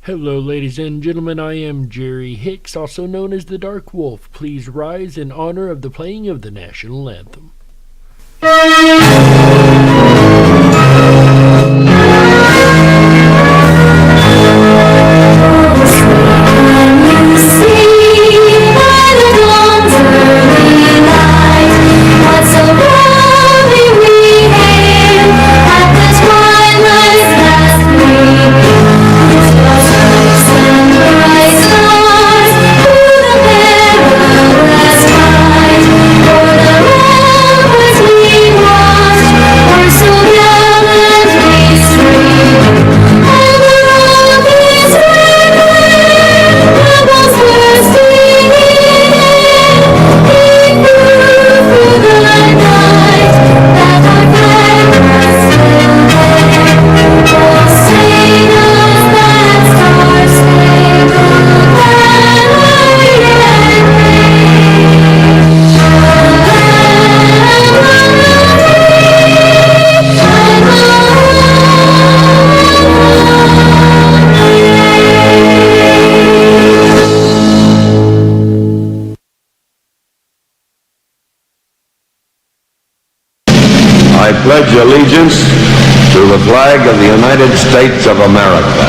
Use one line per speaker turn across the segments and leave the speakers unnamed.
Hello, ladies and gentlemen. I am Jerry Hicks, also known as the Dark Wolf. Please rise in honor of the playing of the National Anthem.
I pledge allegiance to the flag of the United States of America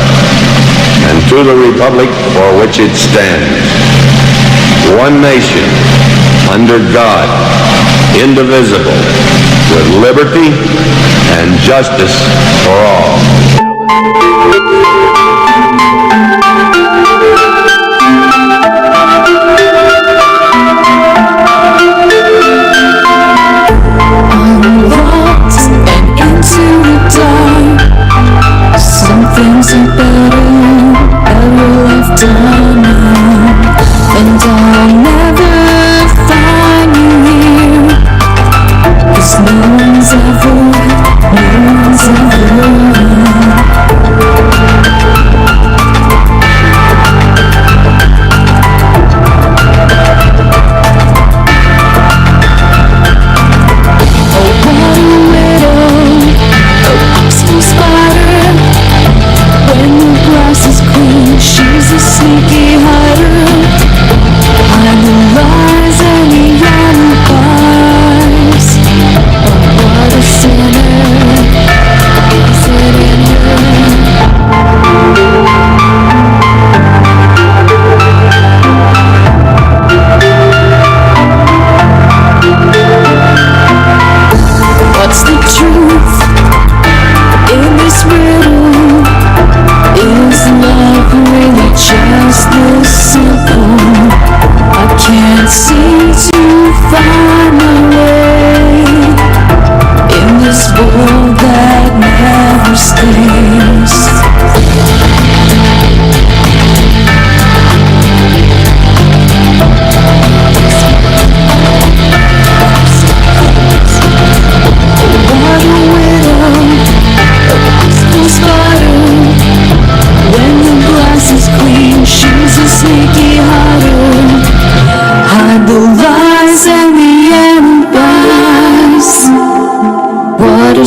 and to the republic for which it stands, one nation, under God, indivisible, with liberty and justice for all.
Things are better left undone, and I'll never find you here, 'cause no one's ever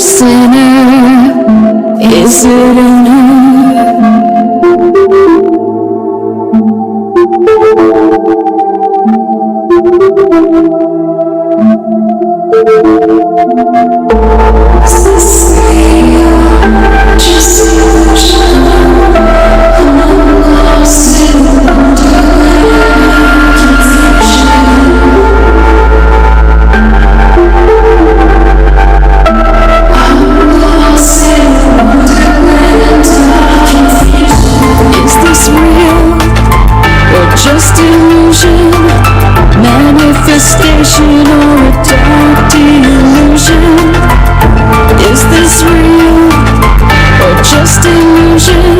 sinner, is it manifestation or a dark delusion? Is this real or just illusion?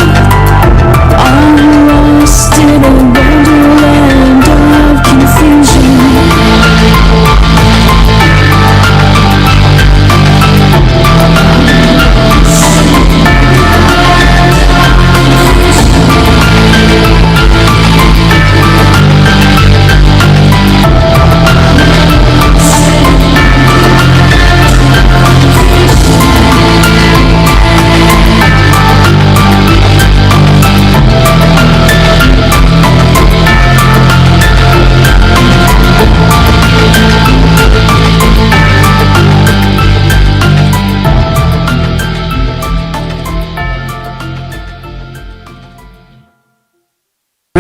I'm lost in a wonderland of confusion.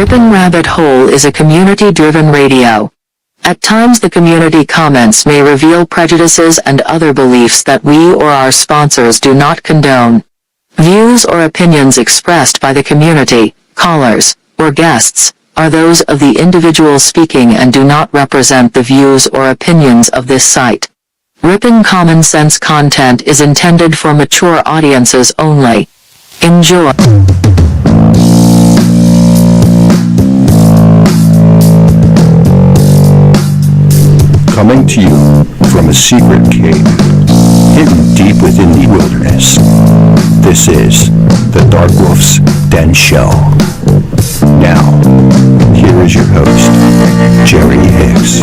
Ripon Rabbit Hole is a community-driven radio. At times the community comments may reveal prejudices and other beliefs that we or our sponsors do not condone. Views or opinions expressed by the community, callers, or guests, are those of the individual speaking and do not represent the views or opinions of this site. Ripon Common Sense content is intended for mature audiences only. Enjoy.
Coming to you from a secret cave, hidden deep within the wilderness. This is the Dark Wolf's Den Show. Now, here is your host, Jerry Hicks.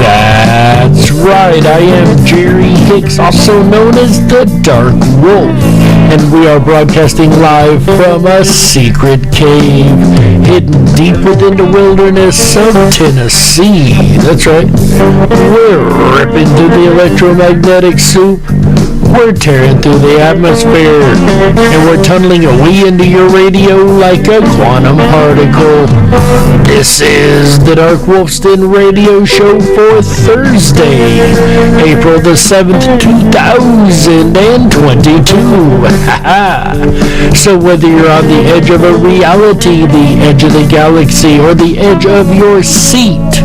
That's right, I am Jerry Hicks, also known as the Dark Wolf, and we are broadcasting live from a secret cave hidden deep within the wilderness of Tennessee. That's right, we're ripping through the electromagnetic soup, we're tearing through the atmosphere, and we're tunneling away into your radio like a quantum particle. This is the Dark Wolf's Den Radio Show for Thursday, April the 7th, 2022. So whether you're on the edge of a reality, the edge of the galaxy, or the edge of your seat,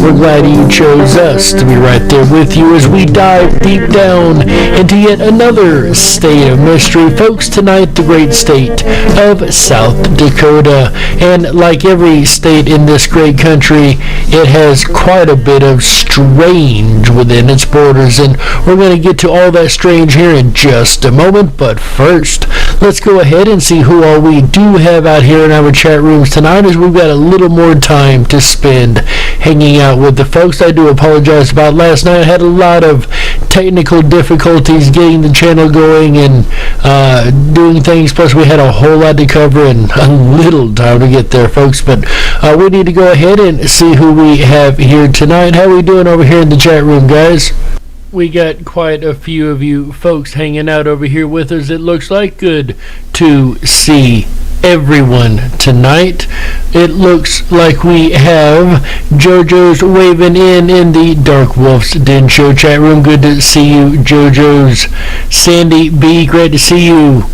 we're glad you chose us to be right there with you as we dive deep down into yet another state of mystery. Folks, tonight, the great state of South Dakota. And like every state in this great country, it has quite a bit of strange within its borders, and we're going to get to all that strange here in just a moment. But first, let's go ahead and see who all we do have out here in our chat rooms tonight, as we've got a little more time to spend hanging out with the folks. I do apologize about last night. I had a lot of technical difficulties getting the channel going and doing things, plus we had a whole lot to cover and a little time to get there, folks. But we need to go ahead and see who we have here tonight. How are we doing over here in the chat room, guys? We got quite a few of you folks hanging out over here with us, it looks like. Good to see everyone tonight. It looks like we have JoJo's waving in the Dark Wolf's Den Show chat room. Good to see you, JoJo's. Sandy B, great to see you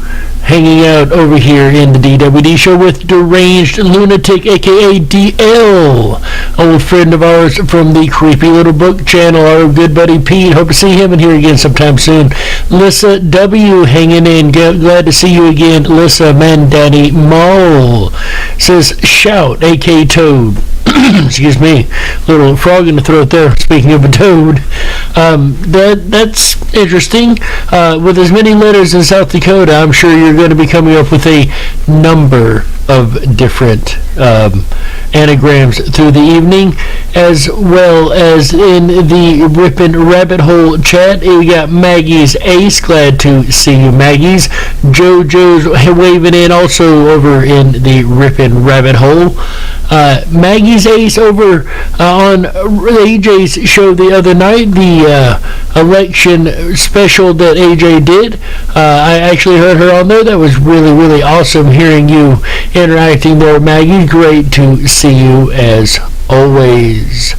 hanging out over here in the DWD show with Deranged Lunatic, aka DL, old friend of ours from the Creepy Little Book channel, our good buddy Pete. Hope to see him in here again sometime soon. Lissa W hanging in, glad to see you again. Lissa Mandani Mall says shout, aka Toad. Excuse me, little frog in the throat there. Speaking of a toad, that's interesting. With as many letters in South Dakota, I'm sure you're going to be coming up with a number of different anagrams through the evening, as well as in the Ripon Rabbit Hole chat. We got Maggie's Ace, glad to see you, Maggie's. JoJo's waving in also over in the Ripon Rabbit Hole. Maggie's Ace over on AJ's show the other night, the election special that AJ did. I actually heard her on there. That was really, really awesome hearing you interacting there, Maggie. Great to see you as always.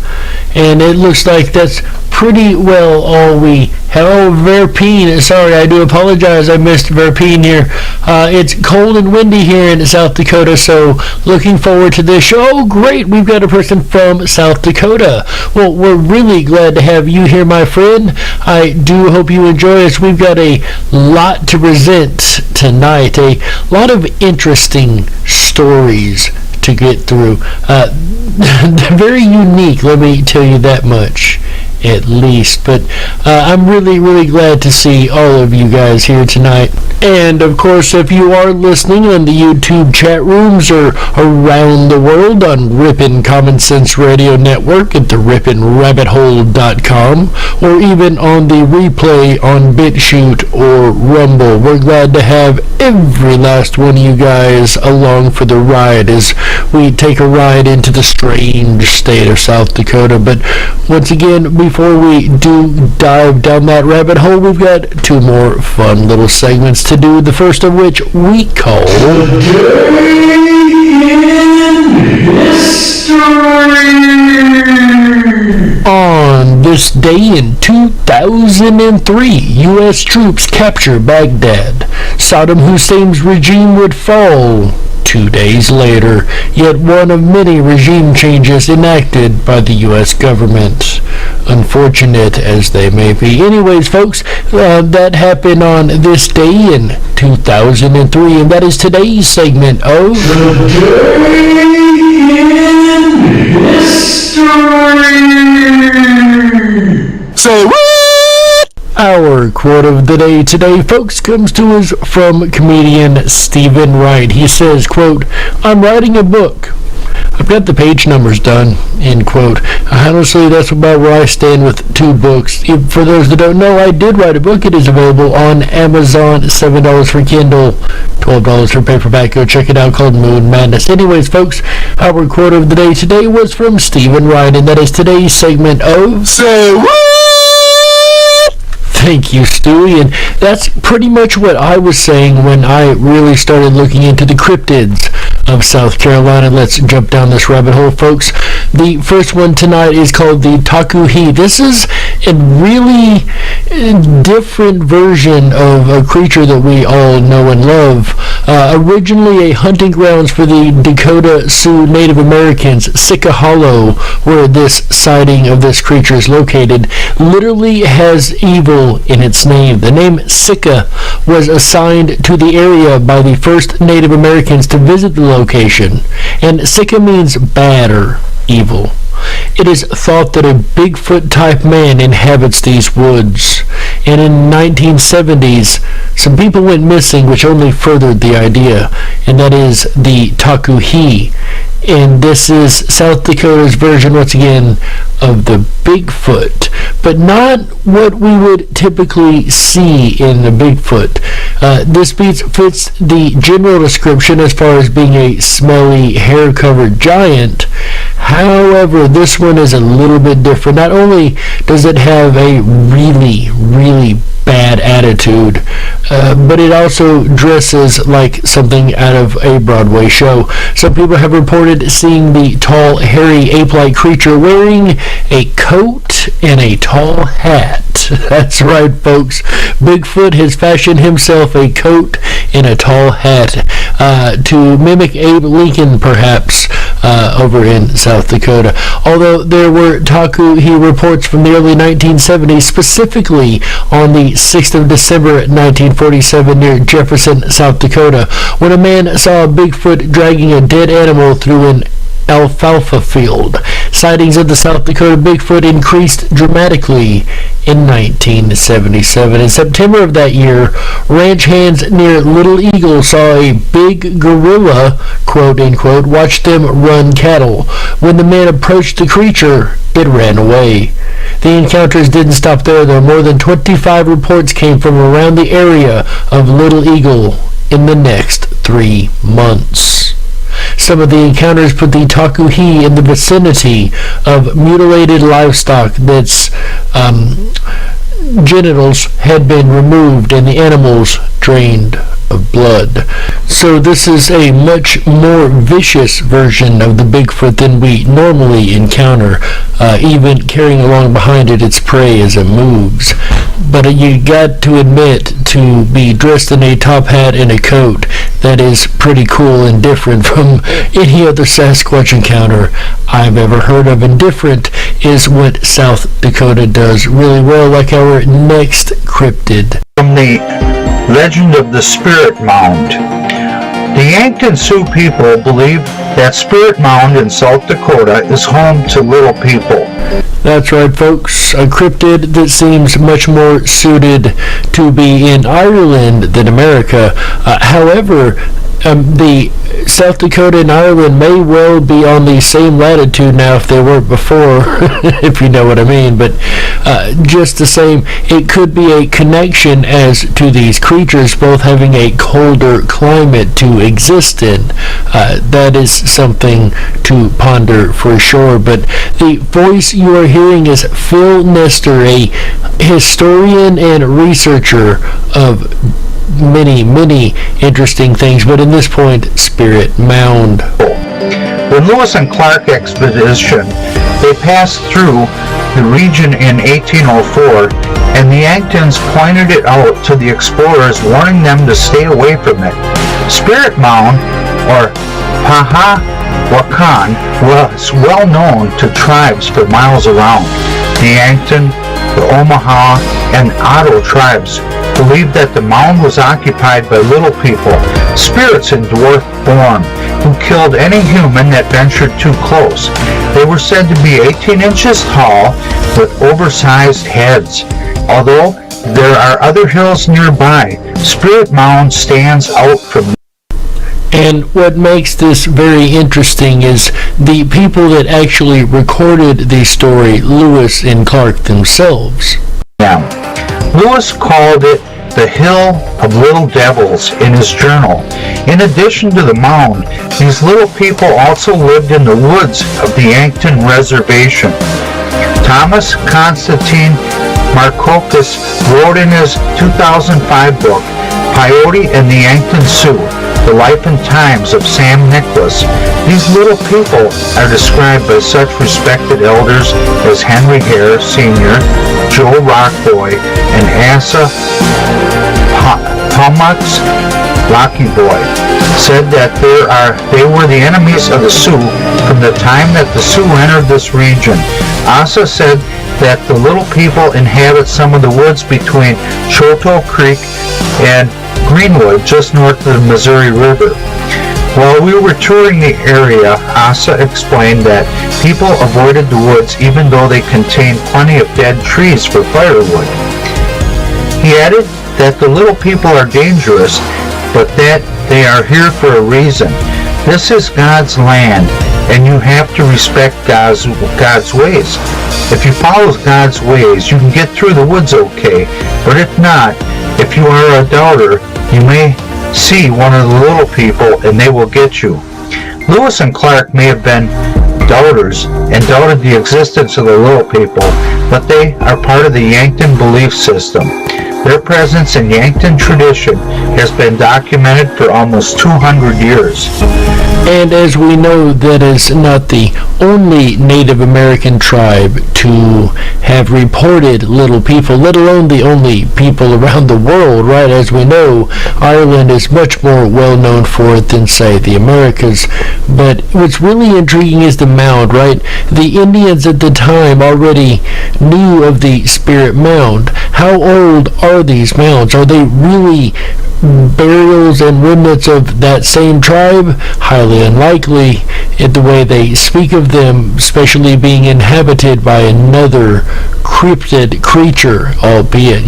And it looks like that's pretty well all we have. Oh, Verpine, sorry, I do apologize, I missed Verpine here. It's cold and windy here in South Dakota, so looking forward to this show. Oh, great, we've got a person from South Dakota. Well, we're really glad to have you here, my friend. I do hope you enjoy us. We've got a lot to present tonight, a lot of interesting stories to get through. Very unique, let me tell you that much, at least. But I'm really, really glad to see all of you guys here tonight. And of course, if you are listening on the YouTube chat rooms or around the world on Ripon Common Sense Radio Network at the RiponRabbitHole.com, or even on the replay on BitChute or Rumble, we're glad to have every last one of you guys along for the ride as we take a ride into the strange state of South Dakota. But once again, before we do dive down that rabbit hole, we've got two more fun little segments to do, the first of which we call On this day in 2003, U.S. troops capture Baghdad. Saddam Hussein's regime would fall 2 days later, yet one of many regime changes enacted by the U.S. government. Unfortunate as they may be. Anyways, folks, that happened on this day in 2003, and that is today's segment of Say what? Our quote of the day today, folks, comes to us from comedian Stephen Wright. He says, quote, "I'm writing a book. I've got the page numbers done," end quote. Honestly, that's about where I stand with two books. For those that don't know, I did write a book. It is available on Amazon, $7 for Kindle, $12 for paperback. Go check it out, called Moon Madness. Anyways, folks, our quote of the day today was from Stephen Wright, and that is today's segment of Say What? Thank you, Stewie, and that's pretty much what I was saying when I really started looking into the cryptids of South Carolina. Let's jump down this rabbit hole, folks. The first one tonight is called the Takuhi. This is a really different version of a creature that we all know and love. Originally a hunting grounds for the Dakota Sioux Native Americans, Sitka Hollow, where this sighting of this creature is located, literally has evil in its name. The name Sitka was assigned to the area by the first Native Americans to visit the location, and Sitka means bad or evil. It is thought that a Bigfoot-type man inhabits these woods, and in 1970s, some people went missing, which only furthered the idea, and that is the Takuhi. And this is South Dakota's version, once again, of the Bigfoot, but not what we would typically see in the Bigfoot. This fits the general description as far as being a smelly, hair-covered giant. However, this one is a little bit different. Not only does it have a really, really bad attitude, but it also dresses like something out of a Broadway show. Some people have reported seeing the tall, hairy, ape-like creature wearing a coat and a tall hat. That's right, folks. Bigfoot has fashioned himself a coat and a tall hat to mimic Abe Lincoln, perhaps, over in South Dakota. Although there were Takuhi reports from the early 1970s, specifically on the 6th of December 1947 near Jefferson, South Dakota, when a man saw a Bigfoot dragging a dead animal through an alfalfa field. Sightings of the South Dakota Bigfoot increased dramatically in 1977. In September of that year, ranch hands near Little Eagle saw a big gorilla, quote unquote, watch them run cattle. When the men approached the creature, it ran away. The encounters didn't stop there, though. More than 25 reports came from around the area of Little Eagle in the next 3 months. Some of the encounters put the Takuhi in the vicinity of mutilated livestock that's genitals had been removed and the animals drained of blood. So this is a much more vicious version of the Bigfoot than we normally encounter, even carrying along behind it its prey as it moves. But you got to admit, to be dressed in a top hat and a coat, that is pretty cool and different from any other Sasquatch encounter I've ever heard of. And different is what South Dakota does really well, like our next cryptid.
From the legend of the Spirit Mound. The Yankton Sioux people believe that Spirit Mound in South Dakota is home to little people.
That's right, folks. A cryptid that seems much more suited to be in Ireland than America. However, the South Dakota and Ireland may well be on the same latitude now if they weren't before, if you know what I mean. But just the same, it could be a connection as to these creatures both having a colder climate to exist in. That is something to ponder for sure. But the voice you are hearing is Phil Nestor, a historian and researcher of many interesting things, but in this point, Spirit Mound.
When Lewis and Clark expedition, they passed through the region in 1804, and the Yanktons pointed it out to the explorers, warning them to stay away from it. Spirit Mound, or Pahawakan, was well known to tribes for miles around. The Yankton, the Omaha, and Oto tribes believed that the mound was occupied by little people, spirits in dwarf form, who killed any human that ventured too close. They were said to be 18 inches tall with oversized heads. Although there are other hills nearby, Spirit Mound stands out from.
And what makes this very interesting is the people that actually recorded the story, Lewis and Clark themselves.
Lewis called it the Hill of Little Devils in his journal. In addition to the mound, these little people also lived in the woods of the Yankton Reservation. Thomas Constantine Markopoulos wrote in his 2005 book, Peyote and the Yankton Sioux, The Life and Times of Sam Nicholas. These little people are described by such respected elders as Henry Hare Sr., Joe Rockboy, and Asa Palmux Rocky Boy. Said that they were the enemies of the Sioux from the time that the Sioux entered this region. Asa said that the little people inhabit some of the woods between Choto Creek and Greenwood, just north of the Missouri River. While we were touring the area, Asa explained that people avoided the woods even though they contained plenty of dead trees for firewood. He added that the little people are dangerous, but that they are here for a reason. This is God's land, and you have to respect God's ways. If you follow God's ways, you can get through the woods okay, but if not, if you are a doubter, you may see one of the little people and they will get you. Lewis and Clark may have been doubters and doubted the existence of the little people, but they are part of the Yankton belief system. Their presence in Yankton tradition has been documented for almost 200 years.
And as we know, that is not the only Native American tribe to have reported little people, let alone the only people around the world, right? As we know, Ireland is much more well known for it than, say, the Americas. But what's really intriguing is the mound, right? The Indians at the time already knew of the Spirit Mound. How old are these mounds? Are they really burials and remnants of that same tribe? Highly unlikely, in the way they speak of them, especially being inhabited by another cryptid creature, albeit,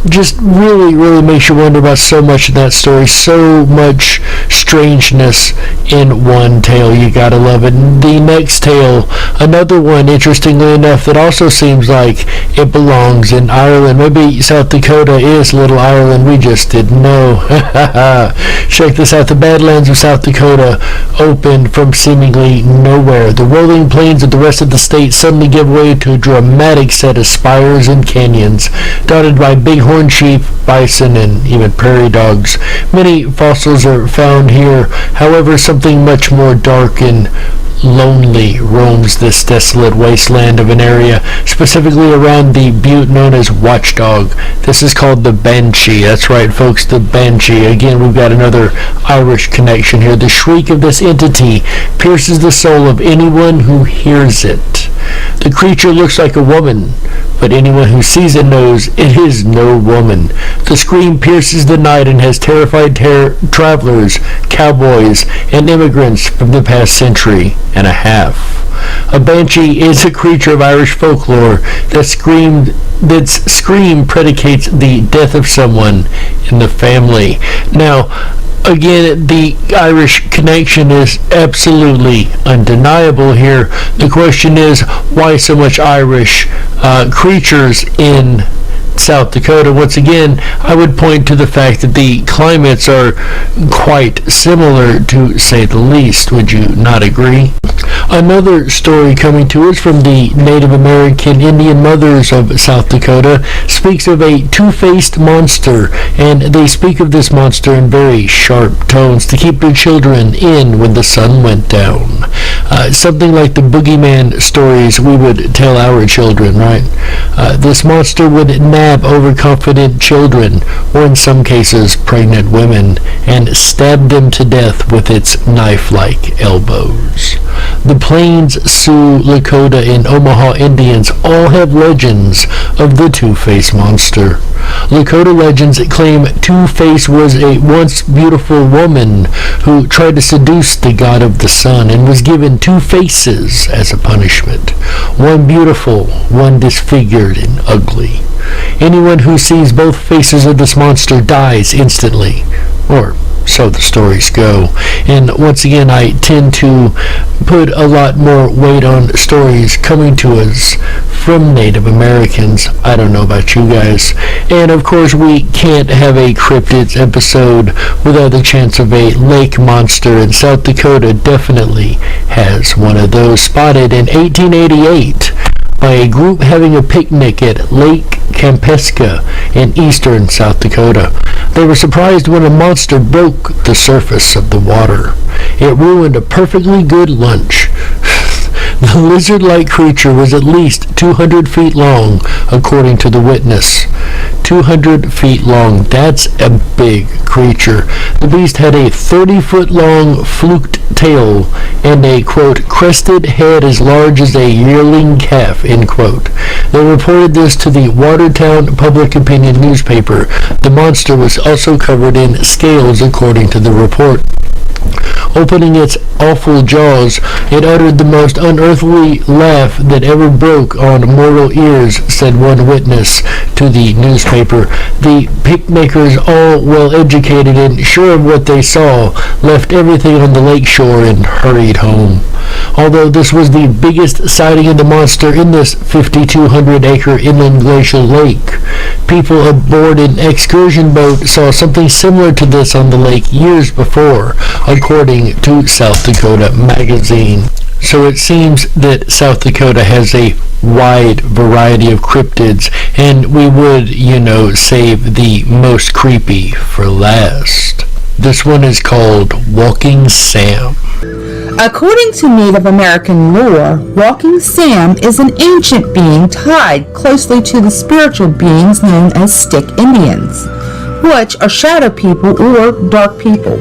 just really makes you wonder about so much in that story, so much strangeness in one tale. You gotta love it. And the next tale, another one, interestingly enough, that also seems like it belongs in Ireland. Maybe South Dakota is Little Ireland, we just didn't know. Check this out. The Badlands of South Dakota opened from seemingly nowhere. The rolling plains of the rest of the state suddenly give way to a dramatic set of spires and canyons, dotted by bighorn sheep, bison, and even prairie dogs. Many fossils are found here. However, something much more dark and lonely roams this desolate wasteland of an area, specifically around the butte known as Watchdog. This is called the Banshee. That's right, folks, the Banshee. Again, we've got another Irish connection here. The shriek of this entity pierces the soul of anyone who hears it. The creature looks like a woman, but anyone who sees it knows it is no woman. The scream pierces the night and has terrified travelers, cowboys, and immigrants from the past century and a half. A banshee is a creature of Irish folklore that's scream predicates the death of someone in the family. Now, again, the Irish connection is absolutely undeniable here. The question is, why so much Irish creatures in South Dakota? Once again, I would point to the fact that the climates are quite similar, to say the least. Would you not agree? Another story coming to us from the Native American Indian mothers of South Dakota speaks of a two-faced monster, and they speak of this monster in very sharp tones to keep their children in when the sun went down. Something like the boogeyman stories we would tell our children, right? This monster would nab overconfident children, or in some cases pregnant women, and stab them to death with its knife-like elbows. The Plains, Sioux, Lakota, and Omaha Indians all have legends of the Two-Face monster. Lakota legends claim Two-Face was a once beautiful woman who tried to seduce the god of the sun and was given two faces as a punishment. One beautiful, one disfigured and ugly. Anyone who sees both faces of this monster dies instantly, or so the stories go. And once again, I tend to put a lot more weight on stories coming to us from Native Americans. I don't know about you guys. And of course, we can't have a cryptids episode without the chance of a lake monster, and South Dakota definitely has one of those, spotted in 1888 by a group having a picnic at Lake Kampeska in eastern South Dakota. They were surprised when a monster broke the surface of the water. It ruined a perfectly good lunch. The lizard-like creature was at least 200 feet long, according to the witness. 200 feet long. That's a big creature. The beast had a 30-foot-long fluked tail and a, quote, crested head as large as a yearling calf, end quote. They reported this to the Watertown Public Opinion newspaper. The monster was also covered in scales, according to the report. Opening its awful jaws, it uttered the most unearthly laugh that ever broke on mortal ears, said one witness to the newspaper. The picnickers, all well educated and sure of what they saw, left everything on the lake shore and hurried home. Although this was the biggest sighting of the monster in this 5,200-acre inland glacial lake, people aboard an excursion boat saw something similar to this on the lake years before, according to South Dakota Magazine. So it seems that South Dakota has a wide variety of cryptids, and we would, save the most creepy for last. This one is called Walking Sam.
According to Native American lore, Walking Sam is an ancient being tied closely to the spiritual beings known as Stick Indians, which are shadow people or dark people.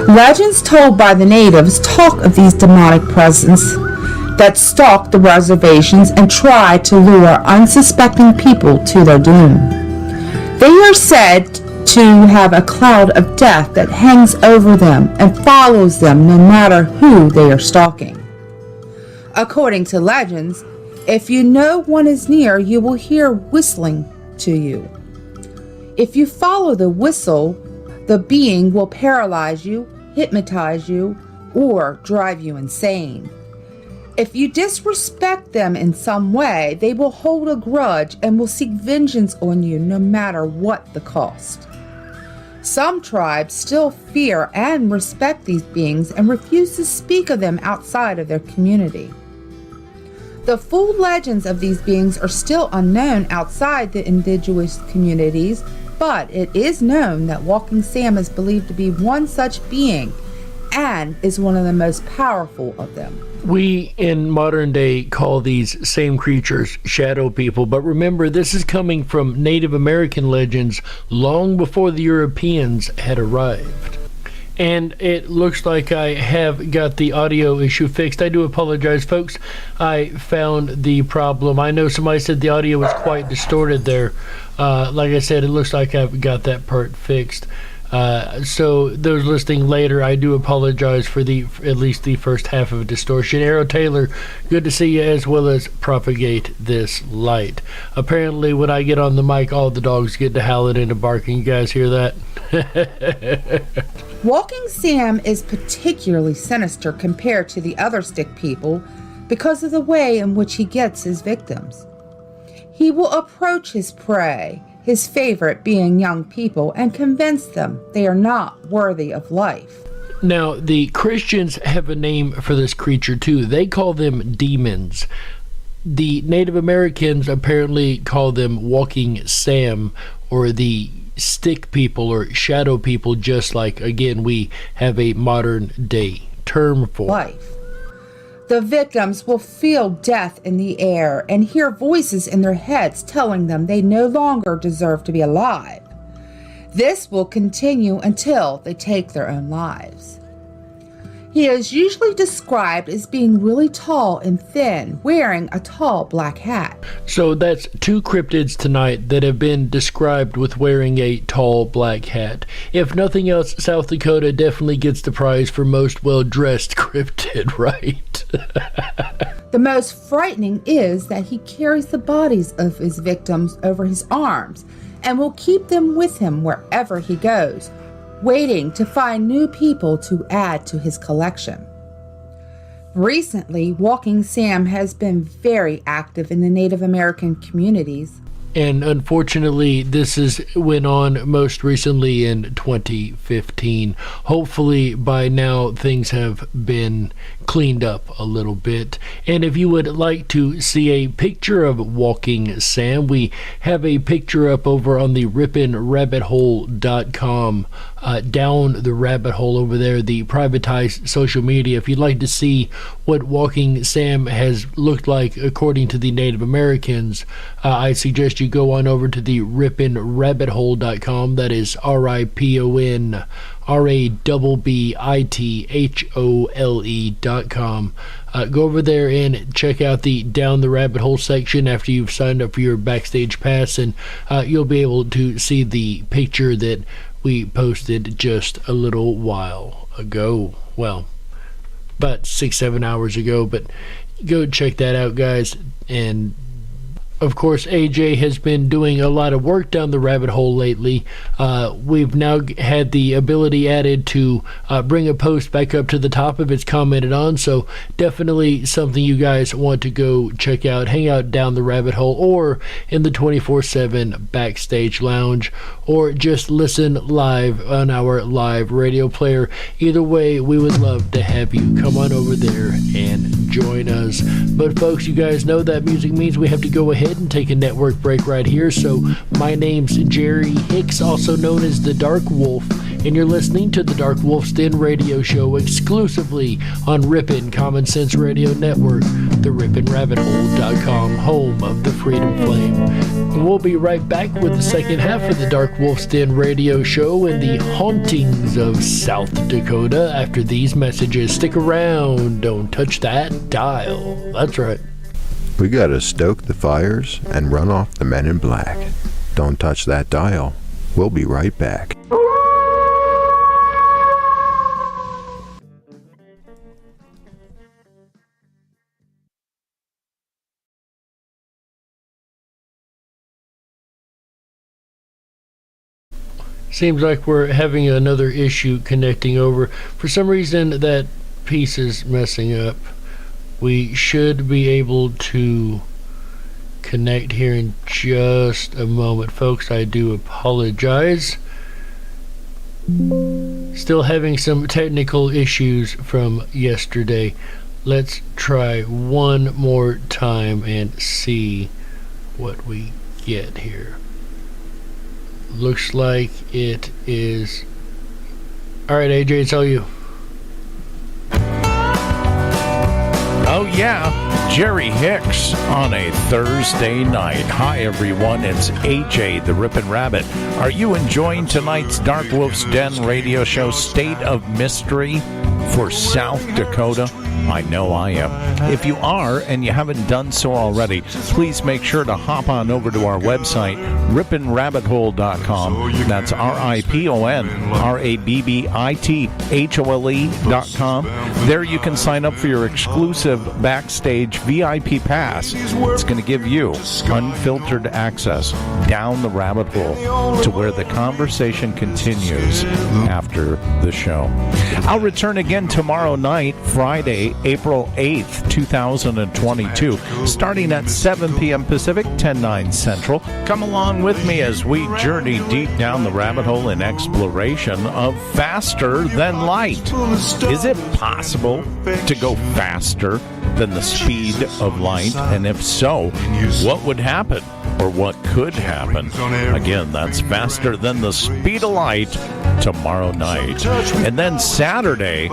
Legends told by the natives talk of these demonic presence that stalk the reservations and try to lure unsuspecting people to their doom. They are said to have a cloud of death that hangs over them and follows them no matter who they are stalking. According to legends, if you know one is near, you will hear whistling to you. If you follow the whistle, the being will paralyze you, hypnotize you, or drive you insane. If you disrespect them in some way, they will hold a grudge and will seek vengeance on you no matter what the cost. Some tribes still fear and respect these beings and refuse to speak of them outside of their community. The full legends of these beings are still unknown outside the indigenous communities, but it is known that Walking Sam is believed to be one such being and is one of the most powerful of them.
We in modern day call these same creatures shadow people, but remember, this is coming from Native American legends long before the Europeans had arrived. And it looks like I have got the audio issue fixed. I do apologize, folks. I found the problem. I know somebody said the audio was quite distorted there. Like I said, it looks like I've got that part fixed. So those listening later, I do apologize for at least the first half of Distortion. Arrow Taylor, good to see you, as well as Propagate This Light. Apparently, when I get on the mic, all the dogs get to howling and barking. You guys hear that?
Walking Sam is particularly sinister compared to the other stick people because of the way in which he gets his victims. He will approach his prey, his favorite being young people, and convince them they are not worthy of life.
Now, the Christians have a name for this creature too. They call them demons. The Native Americans apparently call them Walking Sam, or the stick people or shadow people, just like, again, we have a modern day term for
life. The victims will feel death in the air and hear voices in their heads telling them they no longer deserve to be alive. This will continue until they take their own lives. He is usually described as being really tall and thin, wearing a tall black hat.
So that's two cryptids tonight that have been described with wearing a tall black hat. If nothing else, South Dakota definitely gets the prize for most well-dressed cryptid, right?
The most frightening is that he carries the bodies of his victims over his arms and will keep them with him wherever he goes, waiting to find new people to add to his collection. Recently, Walking Sam has been very active in the Native American communities.
And unfortunately, went on most recently in 2015. Hopefully, by now, things have been cleaned up a little bit. And if you would like to see a picture of Walking Sam, we have a picture up over on the riponrabbithole.com. Down the rabbit hole over there, the privatized social media. If you'd like to see what Walking Sam has looked like according to the Native Americans, I suggest you go on over to the riponrabbithole.com. That is RIPONRABBITHOLE.com. Go over there and check out the Down the Rabbit Hole section after you've signed up for your Backstage Pass, and you'll be able to see the picture that we posted just a little while ago. Well, about 6-7 hours ago, but go check that out, guys. And of course, AJ has been doing a lot of work down the rabbit hole lately. We've now had the ability added to bring a post back up to the top if it's commented on, so definitely something you guys want to go check out. Hang out down the rabbit hole, or in the 24/7 Backstage Lounge, or just listen live on our live radio player. Either way, we would love to have you come on over there and join us. But folks, you guys know that music means we have to go ahead and take a network break right here. So my name's Jerry Hicks, also known as the Dark Wolf, and you're listening to the Dark Wolf's Den radio show exclusively on Ripon Common Sense Radio Network, the riponrabbithole.com, home of the Freedom Flame. And we'll be right back with the second half of the Dark Wolf's Den radio show and the hauntings of South Dakota after these messages. Stick around, don't touch that dial. That's right.
We gotta stoke the fires and run off the men in black. Don't touch that dial. We'll be right back.
Seems like we're having another issue connecting over. For some reason, that piece is messing up. We should be able to connect here in just a moment. Folks, I do apologize. Still having some technical issues from yesterday. Let's try one more time and see what we get here. Looks like it is. Alright, AJ, it's all you.
Oh yeah, Jerry Hicks on a Thursday night. Hi everyone, it's AJ the Ripon Rabbit. Are you enjoying tonight's Dark Wolf's Den radio show, State of Mystery for South Dakota? I know I am. If you are and you haven't done so already, please make sure to hop on over to our website, riponrabbithole.com. That's RIPONRABBITHOLE.com. There you can sign up for your exclusive Backstage VIP pass. It's going to give you unfiltered access down the rabbit hole to where the conversation continues after the show. I'll return again tomorrow night, Friday, April 8th, 2022, starting at 7 p.m. Pacific, 10/9 Central. Come along with me as we journey deep down the rabbit hole in exploration of faster than light. Is it possible to go faster than the speed of light? And if so, what would happen? Or what could happen? Again, that's faster than the speed of light tomorrow night. And then Saturday,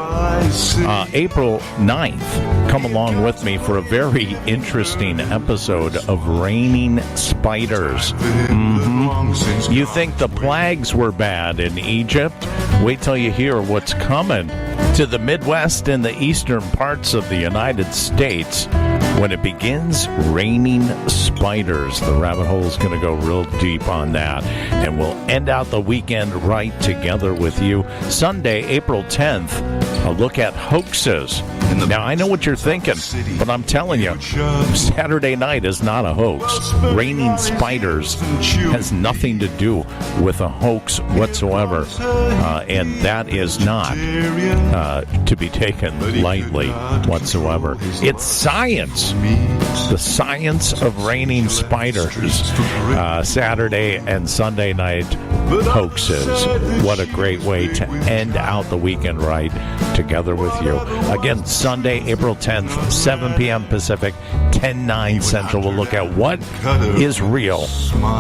April 9th, come along with me for a very interesting episode of Raining Spiders. You think the plagues were bad in Egypt? Wait till you hear what's coming to the Midwest and the eastern parts of the United States when it begins raining spiders. The rabbit hole is going to go real deep on that, and we'll end out the weekend right together with you. Sunday, April 10th, a look at hoaxes. Now, I know what you're thinking, but I'm telling you, Saturday night is not a hoax. Raining spiders has nothing to do with a hoax whatsoever, and that is not to be taken lightly whatsoever. It's science. The science of raining spiders. Saturday and Sunday night hoaxes. What a great way to end out the weekend right together with you. Again, Sunday, April 10th, 7 p.m. Pacific, 10/9 Central. We'll look at what is real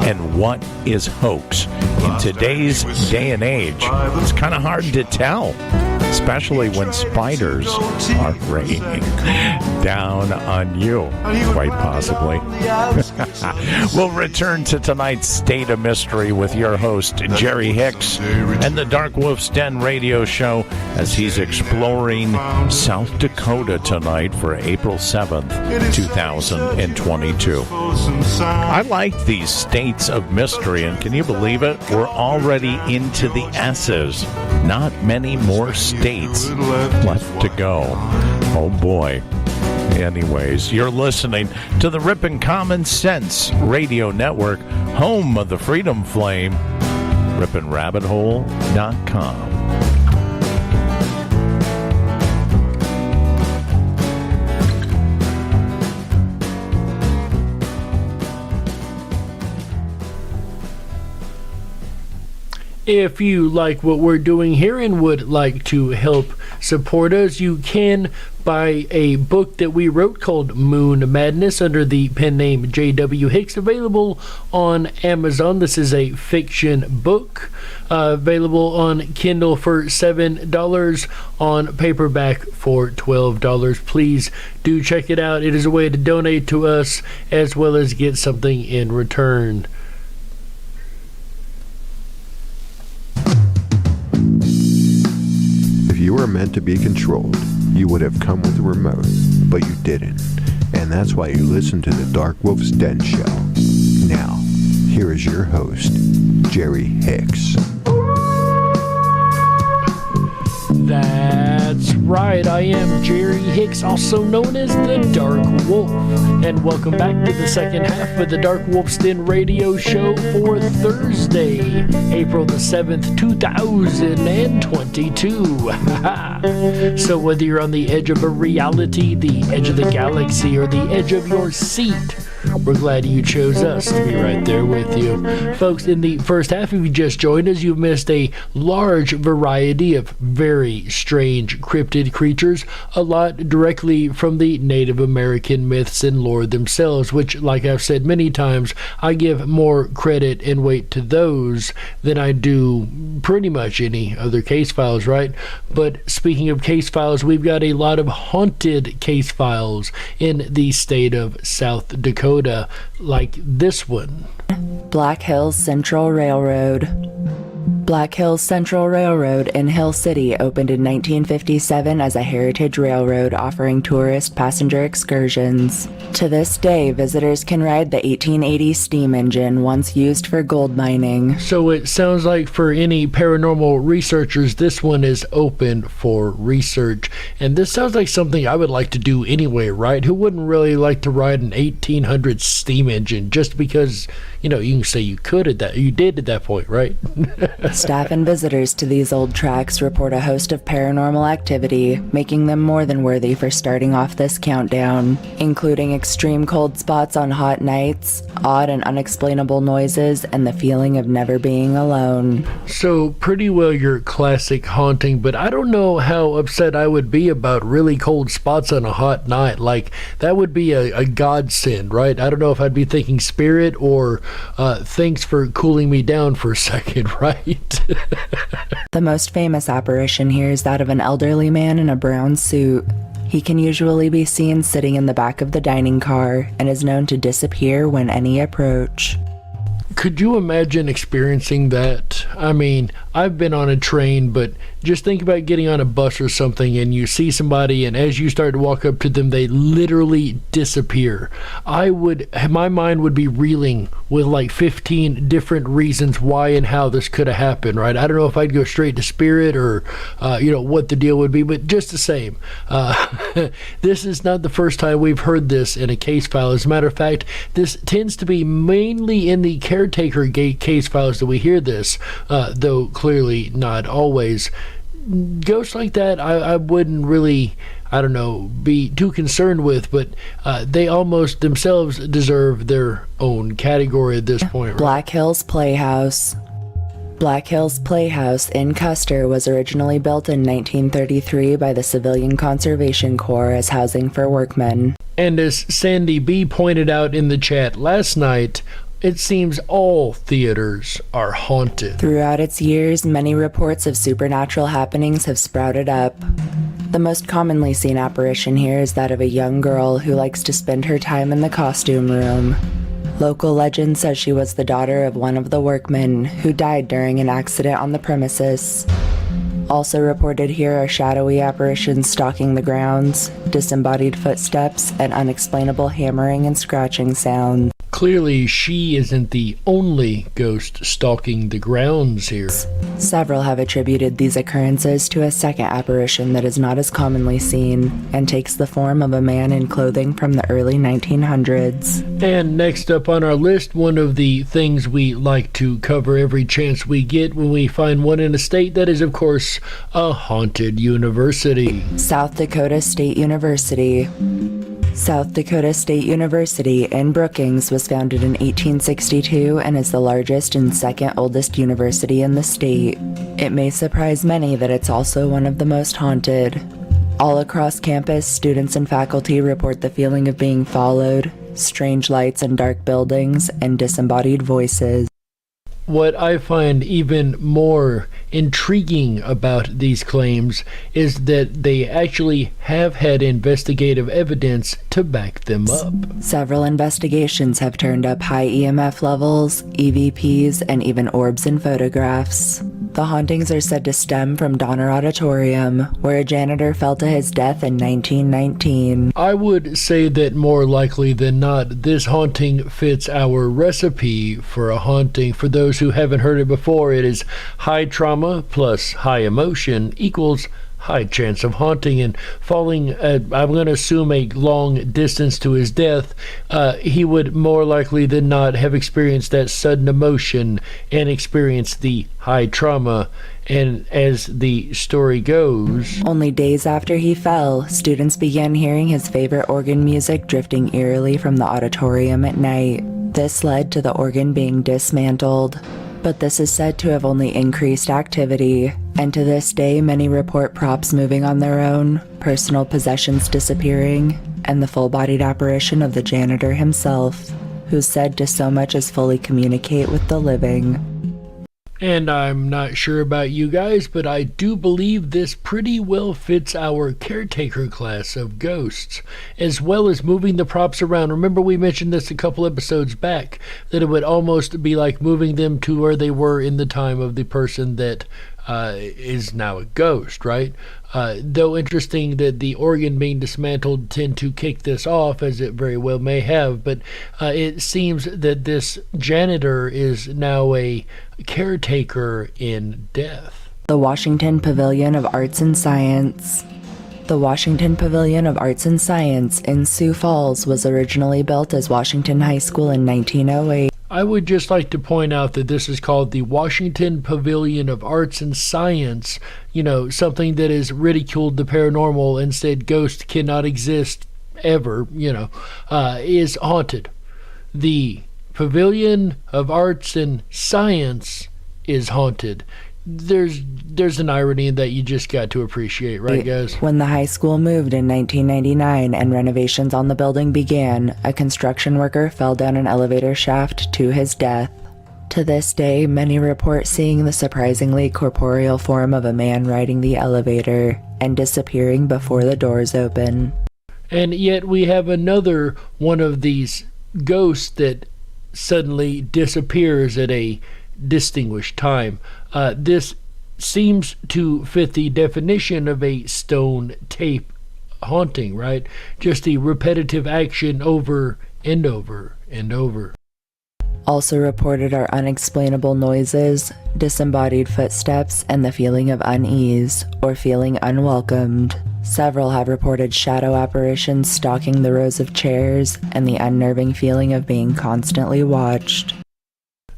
and what is hoax. In today's day and age, it's kind of hard to tell, especially when spiders are raining down on you, quite possibly. We'll return to tonight's State of Mystery with your host, Jerry Hicks, and the Dark Wolf's Den radio show as he's exploring South Dakota tonight for April 7th, 2022. I like these states of mystery, and can you believe it? We're already into the S's. Not many more states left to go. Oh boy. Anyways, you're listening to the Ripon Common Sense Radio Network, home of the Freedom Flame, RiponRabbitHole.com.
If you like what we're doing here and would like to help support us, you can buy a book that we wrote called Moon Madness under the pen name J.W. Hicks, available on Amazon. This is a fiction book, available on Kindle for $7, on paperback for $12. Please do check it out. It is a way to donate to us as well as get something in return.
If you were meant to be controlled, you would have come with a remote, but you didn't. And that's why you listen to the Dark Wolf's Den Show. Now, here is your host, Jerry Hicks.
That's right, I am Jerry Hicks, also known as the Dark Wolf, and welcome back to the second half of the Dark Wolf's Den radio show for Thursday, April the 7th, 2022. So whether you're on the edge of a reality, the edge of the galaxy, or the edge of your seat, we're glad you chose us to be right there with you. Folks, in the first half, if you just joined us, you've missed a large variety of very strange cryptid creatures, a lot directly from the Native American myths and lore themselves, which, like I've said many times, I give more credit and weight to those than I do pretty much any other case files, right? But speaking of case files, we've got a lot of haunted case files in the state of South Dakota, like this one.
Black Hills Central Railroad. Black Hills Central Railroad in Hill City opened in 1957 as a heritage railroad offering tourist passenger excursions. To this day, visitors can ride the 1880 steam engine once used for gold mining.
So it sounds like for any paranormal researchers, this one is open for research. And this sounds like something I would like to do anyway, right? Who wouldn't really like to ride an 1800 steam engine just because, you can say you did at that point, right?
Staff and visitors to these old tracks report a host of paranormal activity, making them more than worthy for starting off this countdown, including extreme cold spots on hot nights, odd and unexplainable noises, and the feeling of never being alone.
So pretty well your classic haunting, but I don't know how upset I would be about really cold spots on a hot night. Like, that would be a godsend, right? I don't know if I'd be thinking spirit or thanks for cooling me down for a second, right?
The most famous apparition here is that of an elderly man in a brown suit. He can usually be seen sitting in the back of the dining car and is known to disappear when any approach.
Could you imagine experiencing that? I mean, I've been on a train, but just think about getting on a bus or something and you see somebody, and as you start to walk up to them, they literally disappear. My mind would be reeling with like 15 different reasons why and how this could have happened, right? I don't know if I'd go straight to spirit or, what the deal would be, but just the same. This is not the first time we've heard this in a case file. As a matter of fact, this tends to be mainly in the caretaker case files that we hear this, though clearly not always. Ghosts like that I wouldn't really, be too concerned with, but they almost themselves deserve their own category at this point. Right?
Black Hills Playhouse. Black Hills Playhouse in Custer was originally built in 1933 by the Civilian Conservation Corps as housing for workmen.
And as Sandy B pointed out in the chat last night, it seems all theaters are haunted.
Throughout its years, many reports of supernatural happenings have sprouted up. The most commonly seen apparition here is that of a young girl who likes to spend her time in the costume room. Local legend says she was the daughter of one of the workmen who died during an accident on the premises. Also reported here are shadowy apparitions stalking the grounds, disembodied footsteps, and unexplainable hammering and scratching sounds.
Clearly, she isn't the only ghost stalking the grounds here.
Several have attributed these occurrences to a second apparition that is not as commonly seen, and takes the form of a man in clothing from the early 1900s.
And next up on our list, one of the things we like to cover every chance we get when we find one in a state, that is, of course, a haunted university.
South Dakota State University. South Dakota State University in Brookings was founded in 1862 and is the largest and second oldest university in the state. It may surprise many that it's also one of the most haunted. All across campus, students and faculty report the feeling of being followed, strange lights in dark buildings, and disembodied voices.
What I find even more intriguing about these claims is that they actually have had investigative evidence to back them up.
Several investigations have turned up high EMF levels, EVPs, and even orbs in photographs. The hauntings are said to stem from Donner Auditorium, where a janitor fell to his death in 1919.
I would say that more likely than not, this haunting fits our recipe for a haunting. For those who haven't heard it before, it is high trauma plus high emotion equals high chance of haunting. And falling, I'm going to assume, a long distance to his death, he would more likely than not have experienced that sudden emotion and experienced the high trauma. And as the story goes,
only days after he fell, students began hearing his favorite organ music drifting eerily from the auditorium at night. This led to the organ being dismantled, but this is said to have only increased activity, and to this day many report props moving on their own, personal possessions disappearing, and the full-bodied apparition of the janitor himself, who's said to so much as fully communicate with the living.
And I'm not sure about you guys, but I do believe this pretty well fits our caretaker class of ghosts, as well as moving the props around. Remember we mentioned this a couple episodes back, that it would almost be like moving them to where they were in the time of the person that is now a ghost, right? Though interesting that the organ being dismantled tend to kick this off, as it very well may have, but it seems that this janitor is now a caretaker in death.
The Washington Pavilion of Arts and Science. The Washington Pavilion of Arts and Science in Sioux Falls was originally built as Washington High School in 1908.
I would just like to point out that this is called the Washington Pavilion of Arts and Science, something that has ridiculed the paranormal and said ghosts cannot exist ever, is haunted. The Pavilion of Arts and Science is haunted. There's an irony in that you just got to appreciate, right, guys?
When the high school moved in 1999 and renovations on the building began, a construction worker fell down an elevator shaft to his death. To this day, many report seeing the surprisingly corporeal form of a man riding the elevator and disappearing before the doors open.
And yet we have another one of these ghosts that suddenly disappears at a distinguished time. This seems to fit the definition of a stone tape haunting, right? Just the repetitive action over and over and over.
Also reported are unexplainable noises, disembodied footsteps, and the feeling of unease or feeling unwelcomed. Several have reported shadow apparitions stalking the rows of chairs and the unnerving feeling of being constantly watched.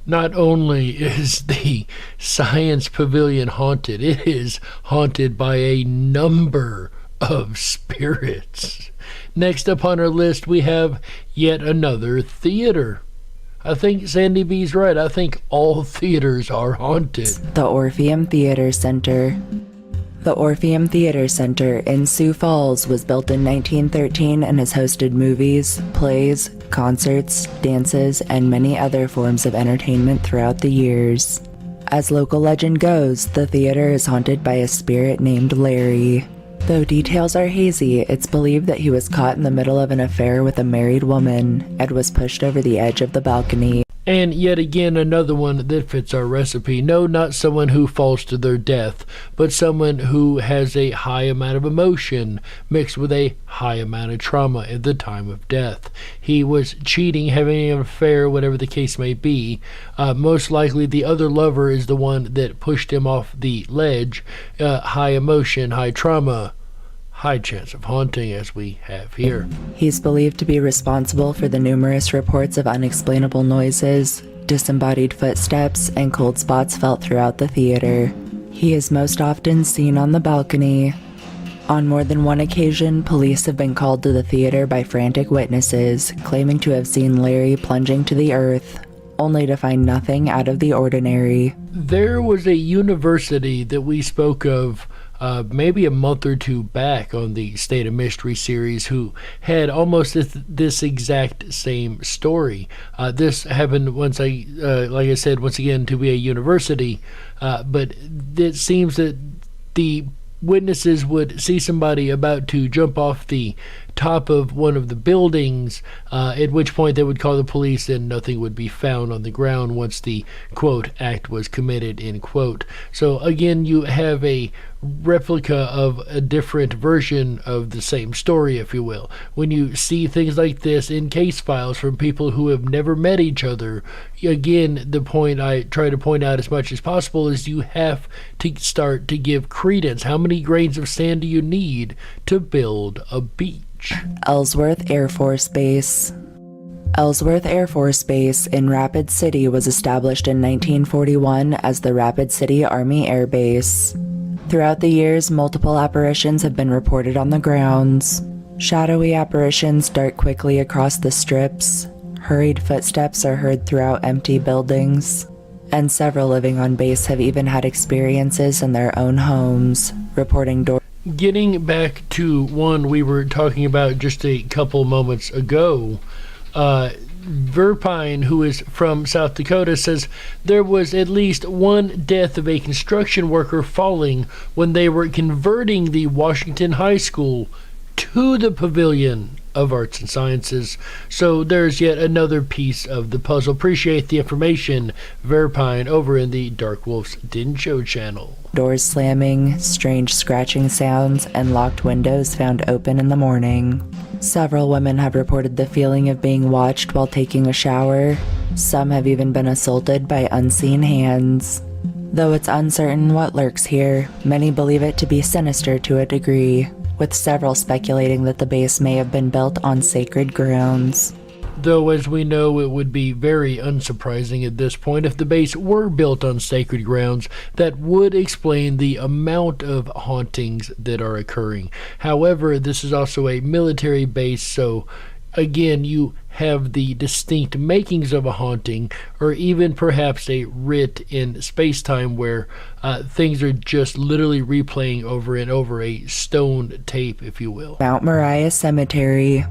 Not only is the Science Pavilion haunted, it is haunted by a number of spirits. Next up on our list, we have yet another theater. I think Sandy B's right. I think all theaters are haunted.
The Orpheum Theater Center. The Orpheum Theater Center in Sioux Falls was built in 1913 and has hosted movies, plays, concerts, dances, and many other forms of entertainment throughout the years. As local legend goes, the theater is haunted by a spirit named Larry. Though details are hazy, it's believed that he was caught in the middle of an affair with a married woman and was pushed over the edge of the balcony.
And yet again, another one that fits our recipe. No, not someone who falls to their death, but someone who has a high amount of emotion mixed with a high amount of trauma at the time of death. He was cheating, having an affair, whatever the case may be. Most likely the other lover is the one that pushed him off the ledge. High emotion, high trauma. High chance of haunting, as we have here.
He's believed to be responsible for the numerous reports of unexplainable noises, disembodied footsteps, and cold spots felt throughout the theater. He is most often seen on the balcony. On more than one occasion, police have been called to the theater by frantic witnesses, claiming to have seen Larry plunging to the earth, only to find nothing out of the ordinary.
There was a university that we spoke of maybe a month or two back on the State of Mystery series who had almost this exact same story. This happened once, like I said, once again, to be a university, but it seems that the witnesses would see somebody about to jump off the top of one of the buildings, at which point they would call the police and nothing would be found on the ground once the, quote, act was committed, end quote. So again, you have a replica of a different version of the same story, if you will. When you see things like this in case files from people who have never met each other, again, the point I try to point out as much as possible is you have to start to give credence. How many grains of sand do you need to build a beach?
Ellsworth Air Force Base. Ellsworth Air Force Base in Rapid City was established in 1941 as the Rapid City Army Air Base. Throughout the years, multiple apparitions have been reported on the grounds. Shadowy apparitions dart quickly across the strips. Hurried footsteps are heard throughout empty buildings. And several living on base have even had experiences in their own homes, reporting doors.
Getting back to one we were talking about just a couple moments ago, Ripon, who is from South Dakota, says there was at least one death of a construction worker falling when they were converting the Washington High School to the Pavilion of Arts and Sciences. So there's yet another piece of the puzzle. Appreciate the information, Ripon, over in the Dark Wolf's Den Show channel.
Doors slamming, strange scratching sounds, and locked windows found open in the morning. Several women have reported the feeling of being watched while taking a shower. Some have even been assaulted by unseen hands. Though it's uncertain what lurks here, many believe it to be sinister to a degree, with several speculating that the base may have been built on sacred grounds.
Though, as we know, it would be very unsurprising at this point if the base were built on sacred grounds. That would explain the amount of hauntings that are occurring. However, this is also a military base, so again, you have the distinct makings of a haunting, or even perhaps a writ in space-time where things are just literally replaying over and over, a stone tape, if you will.
Mount Moriah Cemetery.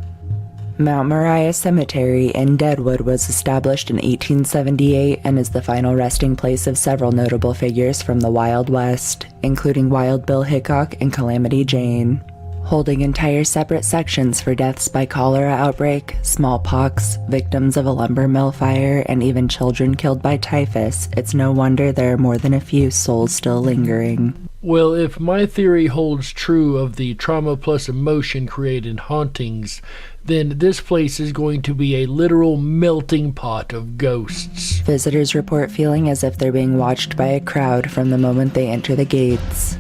Mount Moriah Cemetery in Deadwood was established in 1878 and is the final resting place of several notable figures from the Wild West, including Wild Bill Hickok and Calamity Jane. Holding entire separate sections for deaths by cholera outbreak, smallpox, victims of a lumber mill fire, and even children killed by typhus, it's no wonder there are more than a few souls still lingering.
Well, if my theory holds true of the trauma plus emotion created hauntings, then this place is going to be a literal melting pot of ghosts.
Visitors report feeling as if they're being watched by a crowd from the moment they enter the gates.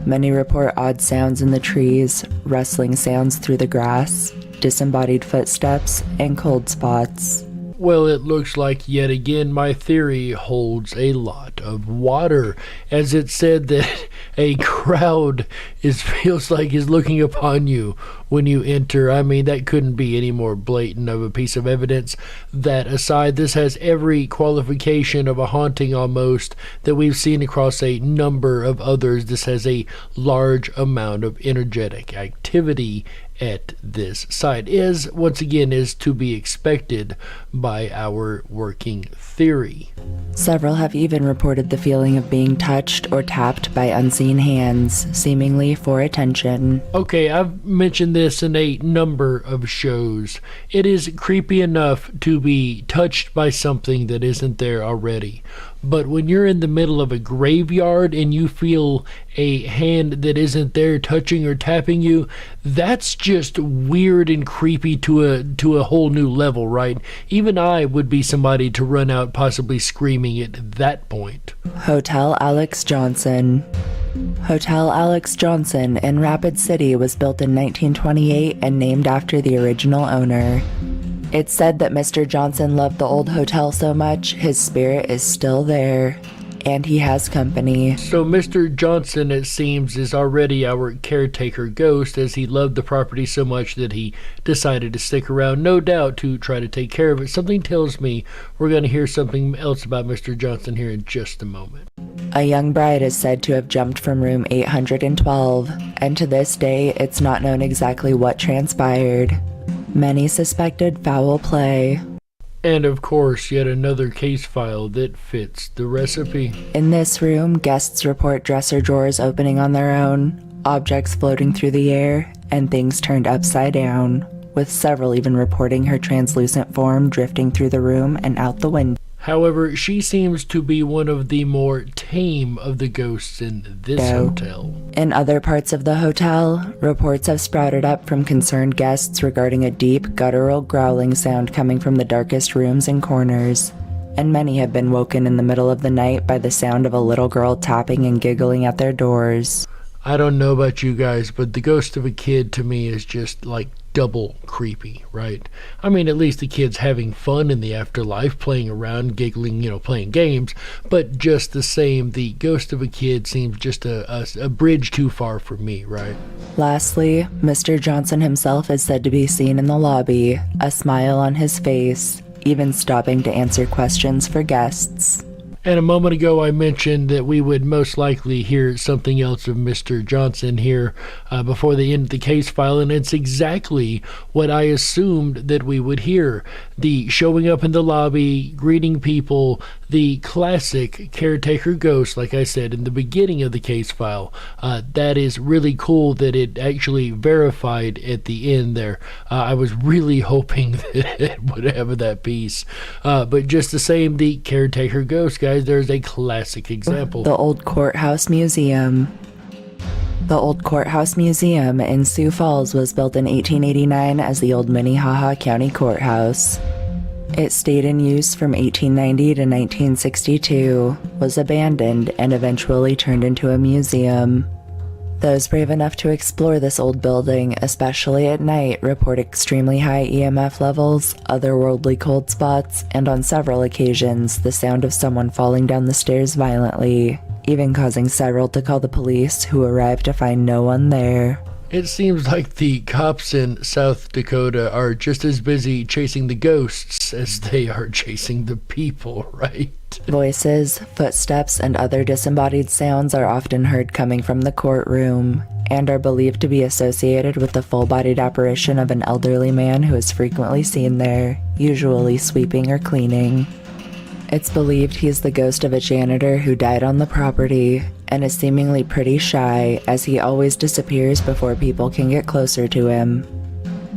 Many report odd sounds in the trees, rustling sounds through the grass, disembodied footsteps, and cold spots.
Well, it looks like yet again my theory holds a lot of water, as it said that a crowd feels like is looking upon you when you enter. I mean, that couldn't be any more blatant of a piece of evidence. That aside, this has every qualification of a haunting almost that we've seen across a number of others. This has a large amount of energetic activity at this site, is once again is to be expected by our working theory.
Several have even reported the feeling of being touched or tapped by unseen hands, seemingly for attention.
Okay, I've mentioned this in a number of shows. It is creepy enough to be touched by something that isn't there already. But when you're in the middle of a graveyard and you feel a hand that isn't there touching or tapping you, that's just weird and creepy to a whole new level, right? Even I would be somebody to run out possibly screaming at that point.
Hotel Alex Johnson. Hotel Alex Johnson in Rapid City was built in 1928 and named after the original owner. It's said that Mr. Johnson loved the old hotel so much, his spirit is still there, and he has company.
So Mr. Johnson, it seems, is already our caretaker ghost, as he loved the property so much that he decided to stick around, no doubt, to try to take care of it. Something tells me we're going to hear something else about Mr. Johnson here in just a moment.
A young bride is said to have jumped from room 812, and to this day, it's not known exactly what transpired. Many suspected foul play.
And of course, yet another case file that fits the recipe.
In this room, guests report dresser drawers opening on their own, objects floating through the air, and things turned upside down, with several even reporting her translucent form drifting through the room and out the window.
However, she seems to be one of the more tame of the ghosts in this hotel.
In other parts of the hotel, reports have sprouted up from concerned guests regarding a deep, guttural growling sound coming from the darkest rooms and corners, and many have been woken in the middle of the night by the sound of a little girl tapping and giggling at their doors.
I don't know about you guys, but the ghost of a kid to me is just like double creepy, right? I mean, at least the kid's having fun in the afterlife, playing around, giggling, playing games, but just the same, the ghost of a kid seems just a bridge too far for me, right?
Lastly, Mr. Johnson himself is said to be seen in the lobby, a smile on his face, even stopping to answer questions for guests.
And a moment ago, I mentioned that we would most likely hear something else of Mr. Johnson here before the end of the case file, and it's exactly what I assumed that we would hear. The showing up in the lobby, greeting people, the classic caretaker ghost, like I said in the beginning of the case file. That is really cool that it actually verified at the end there. I was really hoping that it would have that piece. But just the same, the caretaker ghost, guys. There's a classic example.
The Old Courthouse Museum. The Old Courthouse Museum in Sioux Falls was built in 1889 as the old Minnehaha County Courthouse. It stayed in use from 1890 to 1962, was abandoned, and eventually turned into a museum. Those brave enough to explore this old building, especially at night, report extremely high EMF levels, otherworldly cold spots, and on several occasions, the sound of someone falling down the stairs violently, even causing several to call the police, who arrived to find no one there.
It seems like the cops in South Dakota are just as busy chasing the ghosts as they are chasing the people, right?
Voices, footsteps, and other disembodied sounds are often heard coming from the courtroom, and are believed to be associated with the full-bodied apparition of an elderly man who is frequently seen there, usually sweeping or cleaning. It's believed he's the ghost of a janitor who died on the property, and is seemingly pretty shy, as he always disappears before people can get closer to him.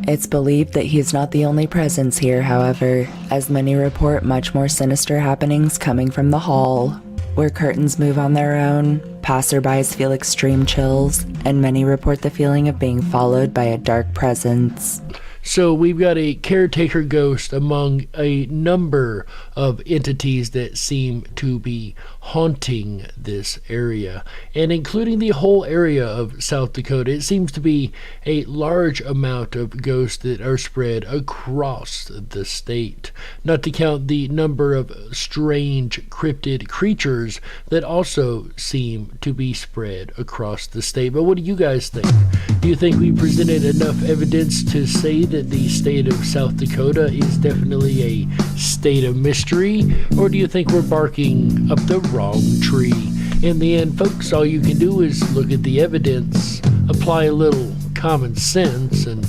It's believed that he's not the only presence here, however, as many report much more sinister happenings coming from the hall, where curtains move on their own, passerbys feel extreme chills, and many report the feeling of being followed by a dark presence.
So we've got a caretaker ghost among a number of entities that seem to be haunting this area, and including the whole area of South Dakota. It seems to be a large amount of ghosts that are spread across the state, not to count the number of strange cryptid creatures that also seem to be spread across the state. But what do you guys think? Do you think we presented enough evidence to say that the state of South Dakota is definitely a state of mystery, or do you think we're barking up the wrong tree? In the end, folks, all you can do is look at the evidence, apply a little common sense, and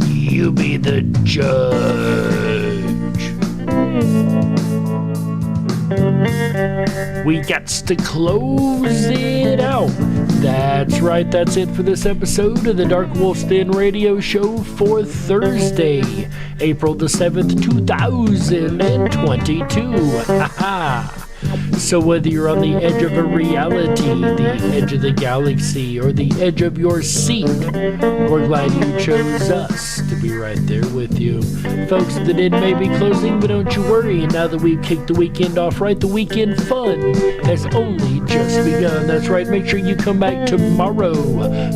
you be the judge. We got to close it out. That's right, that's it for this episode of the Dark Wolf's Den Radio Show for Thursday, April the 7th, 2022. Ha-ha! So whether you're on the edge of a reality, the edge of the galaxy, or the edge of your seat, we're glad you chose us to be right there with you. Folks, the den may be closing, but don't you worry. Now that we've kicked the weekend off right, the weekend fun has only just begun. That's right, make sure you come back tomorrow,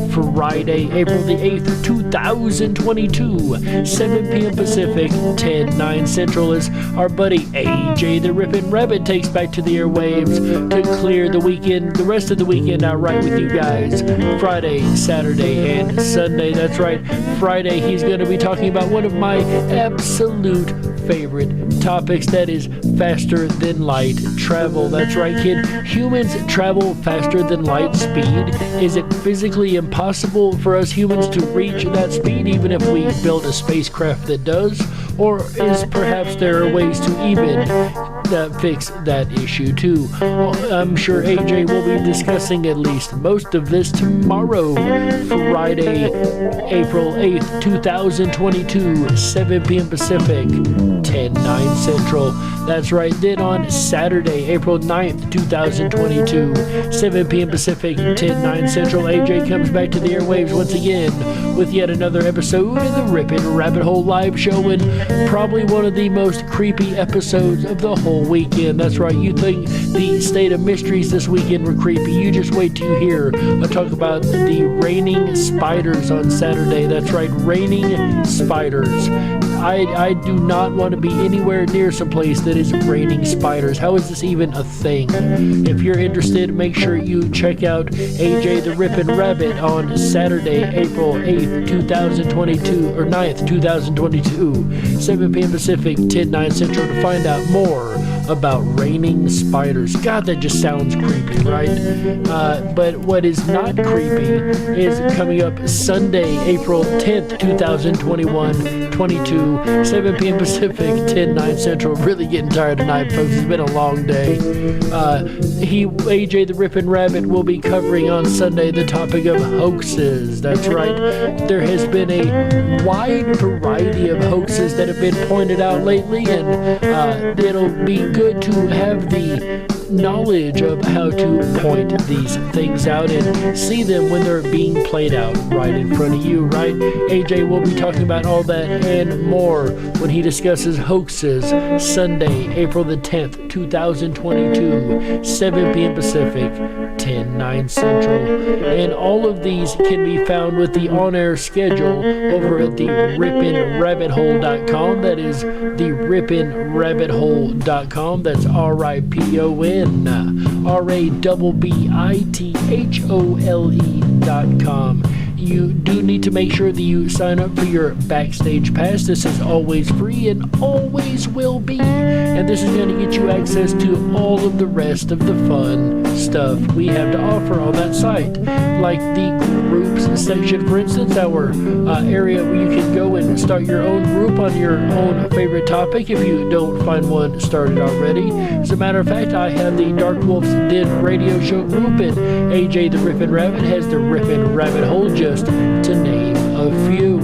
Friday, April the 8th, 2022, 7 p.m. Pacific, 10/9 Central, as our buddy AJ the Ripon Rabbit takes back to the airwaves to clear the weekend, the rest of the weekend out right with you guys. Friday, Saturday, and Sunday. That's right, Friday he's going to be talking about one of my absolute favorite topics, that is faster than light travel. That's right, kid, humans travel faster than light speed. Is it physically impossible for us humans to reach that speed even if we build a spacecraft that does? Or is perhaps there are ways to even fix that issue too? I'm sure AJ will be discussing at least most of this tomorrow, Friday, April 8th, 2022, 7 p.m. Pacific, 10/9 Central. That's right, then on Saturday, April 9th, 2022, 7 p.m. Pacific, 10/9 Central, AJ comes back to the airwaves once again with yet another episode of the Ripon Rabbit Hole Live Show, and probably one of the most creepy episodes of the whole weekend. That's right, you think the state of mysteries this weekend were creepy, you just wait till you hear I talk about the raining spiders on Saturday. That's right, raining spiders. I do not want to be anywhere near someplace that is raining spiders. How is this even a thing? If you're interested, make sure you check out AJ the Ripon Rabbit on Saturday, April 8th, 2022, or 9th, 2022, 7 p.m. Pacific, 10/9 Central, to find out more about raining spiders. God, that just sounds creepy, right? But what is not creepy is coming up Sunday, April 10th, 2021, 7 p.m. Pacific, 10/9 Central. Really getting tired tonight, folks. It's been a long day. AJ the Ripon Rabbit will be covering on Sunday the topic of hoaxes. That's right. There has been a wide variety of hoaxes that have been pointed out lately, and it'll be good to have the knowledge of how to point these things out and see them when they're being played out right in front of you, right? AJ will be talking about all that and more when he discusses hoaxes Sunday, April the 10th, 2022, 7 p.m. Pacific, 10/9 Central. And all of these can be found with the on-air schedule over at the riponrabbithole.com. That is the riponrabbithole.com. That's RIPON RABBITHOLE.com. You do need to make sure that you sign up for your Backstage Pass. This is always free and always will be. And this is going to get you access to all of the rest of the fun stuff we have to offer on that site. Like the groups section, for instance, our area where you can go and start your own group on your own favorite topic if you don't find one started already. As a matter of fact, I have the Dark Wolf's Den radio show group, and AJ the Ripon Rabbit has the Ripon Rabbit Hole, just to name a few.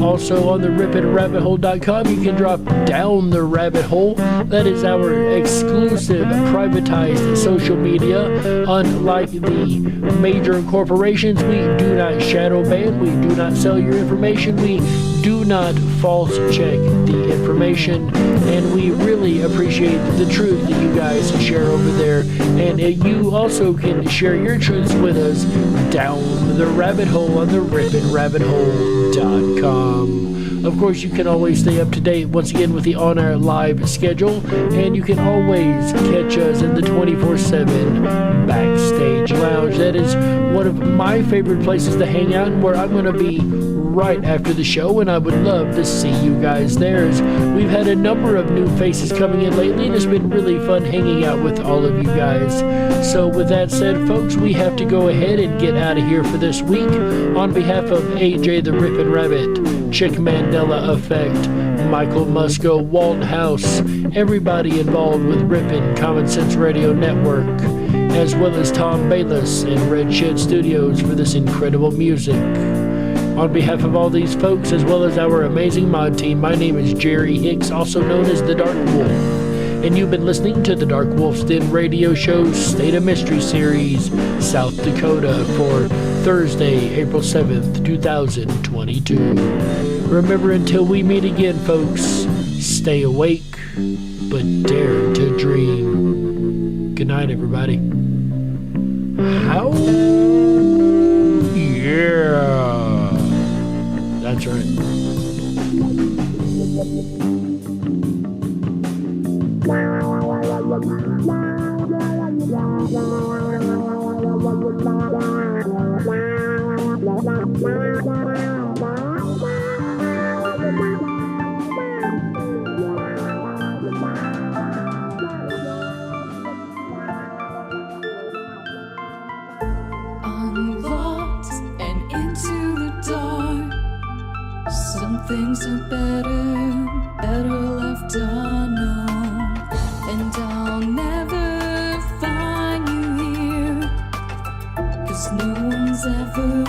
Also on the riponrabbithole.com, you can drop down the rabbit hole. That is our exclusive privatized social media. Unlike the major corporations, we do not shadow ban, we do not sell your information, we do not false check the information, and we really appreciate the truth that you guys share over there. And you also can share your truths with us down the rabbit hole on the riponrabbithole.com. Of course, you can always stay up to date once again with the on-air live schedule, and you can always catch us in the 24/7 Backstage Lounge. That is one of my favorite places to hang out, and where I'm going to be right after the show, and I would love to see you guys there. We've had a number of new faces coming in lately, and it's been really fun hanging out with all of you guys. So with that said, folks, we have to go ahead and get out of here for this week. On behalf of AJ the Ripon Rabbit, Chick Mandela Effect, Michael Musco, Walton House, everybody involved with Ripon Common Sense Radio Network, as well as Tom Bayless and Red Shed Studios for this incredible music. On behalf of all these folks, as well as our amazing mod team, my name is Jerry Hicks, also known as the Dark Wolf, and you've been listening to the Dark Wolf's Den radio show's State of Mystery series, South Dakota, for Thursday, April 7th, 2022. Remember, until we meet again, folks, stay awake, but dare to dream. Good night, everybody. How? Yeah. That's right.
Unlocked and into the dark. Some things are better left unknown. And I'll never find you here, 'cause no one's ever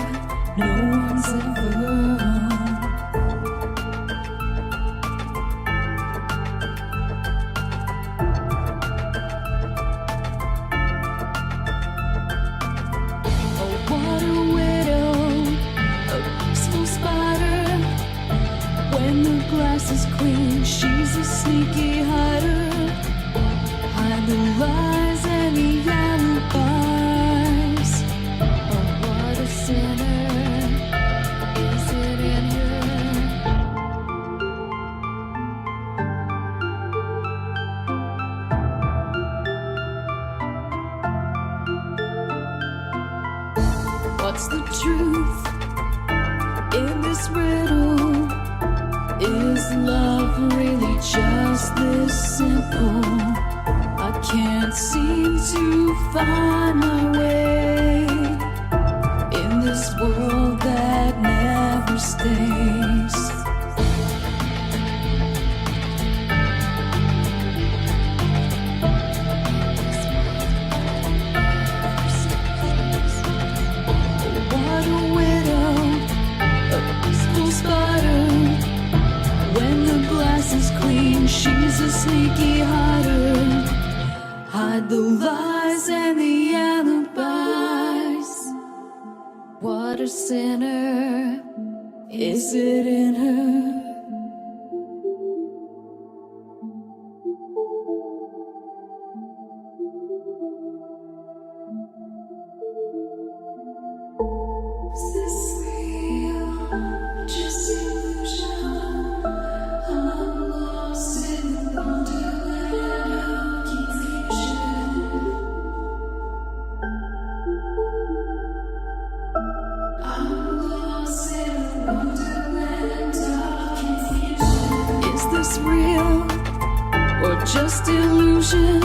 is clean, she's a sneaky hider. Hide the lies and the alibis. Oh, what a sinner is it in her? What's the truth in this riddle? Is love really just this simple? can't seem to find my way in this world that never stays. What a widow, a peaceful spider. When the glass is clean, she's a sneaky hider. Hide the lies and the alibis. What a sinner, is it in her? Is this real? Just illusion? I'm lost in the wonderland of confusion. I'm lost in the wonderland of confusion. Is this real or just illusion?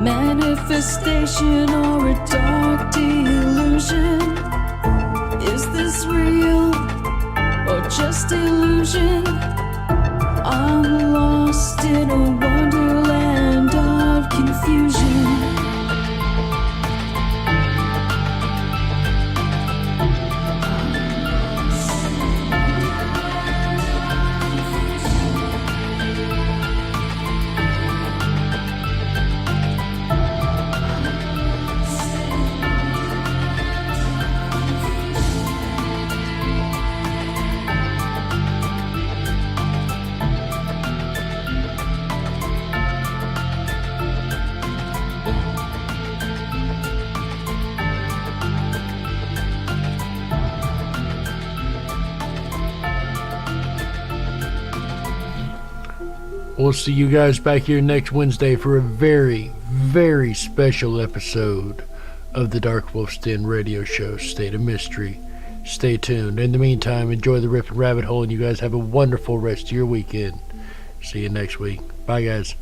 Manifestation or a dark delusion? Is this real or just illusion? I'm lost in a wonderland of confusion.
We'll see you guys back here next Wednesday for a very, very special episode of the Dark Wolf's Den radio show, State of Mystery. Stay tuned. In the meantime, enjoy the Ripon Rabbit Hole, and you guys have a wonderful rest of your weekend. See you next week. Bye, guys.